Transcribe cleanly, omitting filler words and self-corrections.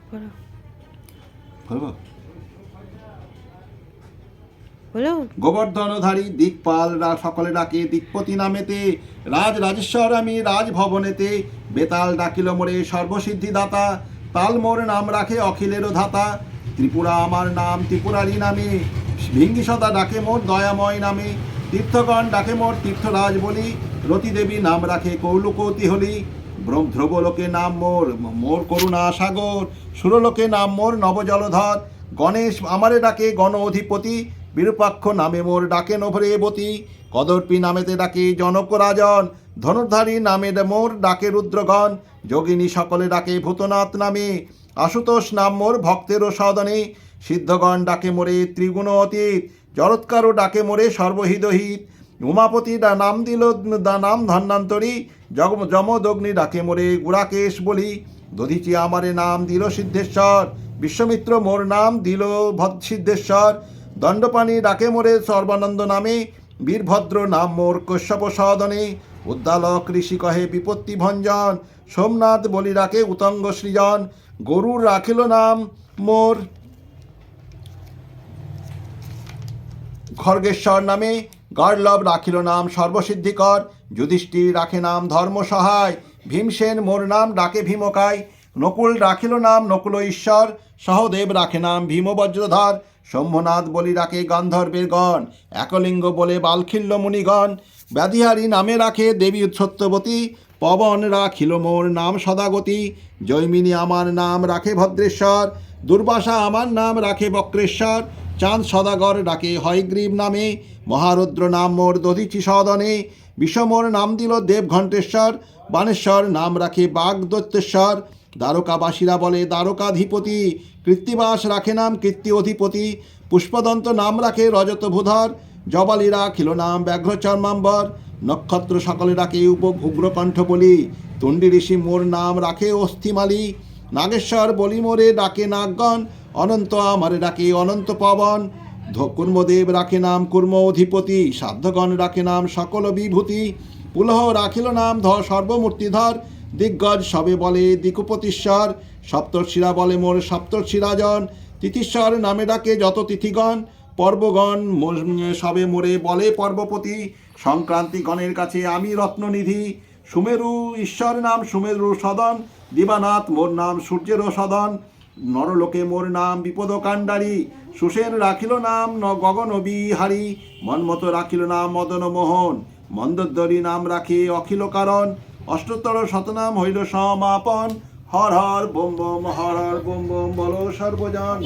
বলবো গোবর্ধনধারী দিকপাল সকলে ডাকে দিকপতি নামেতে রাজেশ্বর আমি রাজভবনেতে বেতাল ডাকিল মোরে সর্বসিদ্ধি দাতা তাল মোর নাম রাখে অখিলেরও ধাতা ত্রিপুরা আমার নাম ত্রিপুরারি নামে ভিঙ্গি সদা ডাকে মোর দয়াময় নামে তীর্থগণ ডাকে মোর তীর্থরাজ বলি রতি দেবী নাম রাখে কৌলুকৌতি হলি ধ্রুবলোকে নাম মোর করুণা সাগর সুরলোকে নাম মোর নবজলধর গণেশ আমারে ডাকে গণ অধিপতি বিরূপাক্ষ নামে মোর ডাকে নভরেবতী কদর্পী নামেতে ডাকে জনক রাজন ধনুর্ধারী নামে মোর ডাকে রুদ্রগণ যোগিনী সকলে ডাকে ভূতনাথ নামে আশুতোষ নাম মোর ভক্তেরও সদনে সিদ্ধগণ ডাকে মোরে ত্রিগুণ অতীত জরৎকারও ডাকে মোরে সর্বহিতহিত উমাপতি নাম দিল নাম ধন্যান্তরী যমদগ্নি ডাকে মোরে গুড়াকেশ বলি দধিচি আমারে নাম দিল সিদ্ধেশ্বর বিশ্বমিত্র মোর নাম দিল সিদ্ধেশ্বর দণ্ডপাণি ডাকে মোরে সর্বানন্দ নামে বীরভদ্র নাম মোর কশ্যপ সদনে উদ্দালক ঋষি কহে বিপত্তি ভঞ্জন সোমনাথ বলি ডাকে উতঙ্গ সৃজন গরুর রাখিল নাম মোর খড়গেশ্বর নামে গর্লভ রাখিল নাম সর্বসিদ্ধিকর যুধিষ্ঠির রাখে নাম ধর্ম সহায় ভীমসেন মোর নাম ডাকে ভীমকায় নকুল রাখিল নাম নকুল ঈশ্বর সহদেব রাখে নাম ভীমবজ্রধর শম্ভুনাথ বলি রাখে গান্ধর্বের গণ একলিঙ্গ বলে বালখিল্য মুনিগণ ব্যাধিহারী নামে রাখে দেবী সত্যবতী পবন রাখিল মোর নাম সদাগতি জৈমিনী আমার নাম রাখে ভদ্রেশ্বর দুর্বাসা আমার নাম রাখে বক্রেশ্বর চাঁদ সদাগর ডাকে হয়গ্রীব নামে মহারুদ্র নাম মোর দধিচি সদনে বিষমোর নাম দিল দেবঘণ্টেশ্বর বানেশ্বর নাম রাখে বাগদত্তেশ্বর দ্বারকাবাসীরা বলে দ্বারকাধিপতি কৃত্তিবাস রাখে নাম কীর্তি অধিপতি পুষ্পদন্ত নাম রাখে রজতভূধর জবালি রাখিল নাম ব্যাঘ্রচর্মাম্বর নক্ষত্র সকলে ডাকে উগ্রকণ্ঠ বলি তুণ্ডি ঋষি মোর নাম রাখে অস্থিমালি নাগেশ্বর বলি মোরে ডাকে নাগগণ অনন্ত আমারে ডাকে অনন্ত পবন কুর্মদেব রাখে নাম কুর্ম অধিপতি সাধ্যগণ রাখে নাম সকল বিভূতি পুলহ রাখিল নাম সর্বমূর্তিধর দিগ্গজ সবে বলে দিকুপতিশ্বর সপ্তর্ষিরা বলে মোর সপ্তর্ষিরাজন তিথিশ্বর নামে ডাকে যত তিথিগণ পর্বগণ সবে মোরে বলে পর্বপতি সংক্রান্তি গণের কাছে আমি রত্ননিধি সুমেরু ঈশ্বর নাম সুমেরু সদন দিবানাথ মোর নাম সূর্যেরও সদন নরলোকে মোর নাম বিপদকাণ্ডারী সুষেন রাখিল নাম গগন বিহারী মনমত রাখিল নাম মদন মোহন মন্দোদরী নাম রাখে অখিল কারণ অষ্টোত্তর শতনাম হইল সমাপন Har Har bomb bomb Har Har bomb bomb বলো সর্বজন।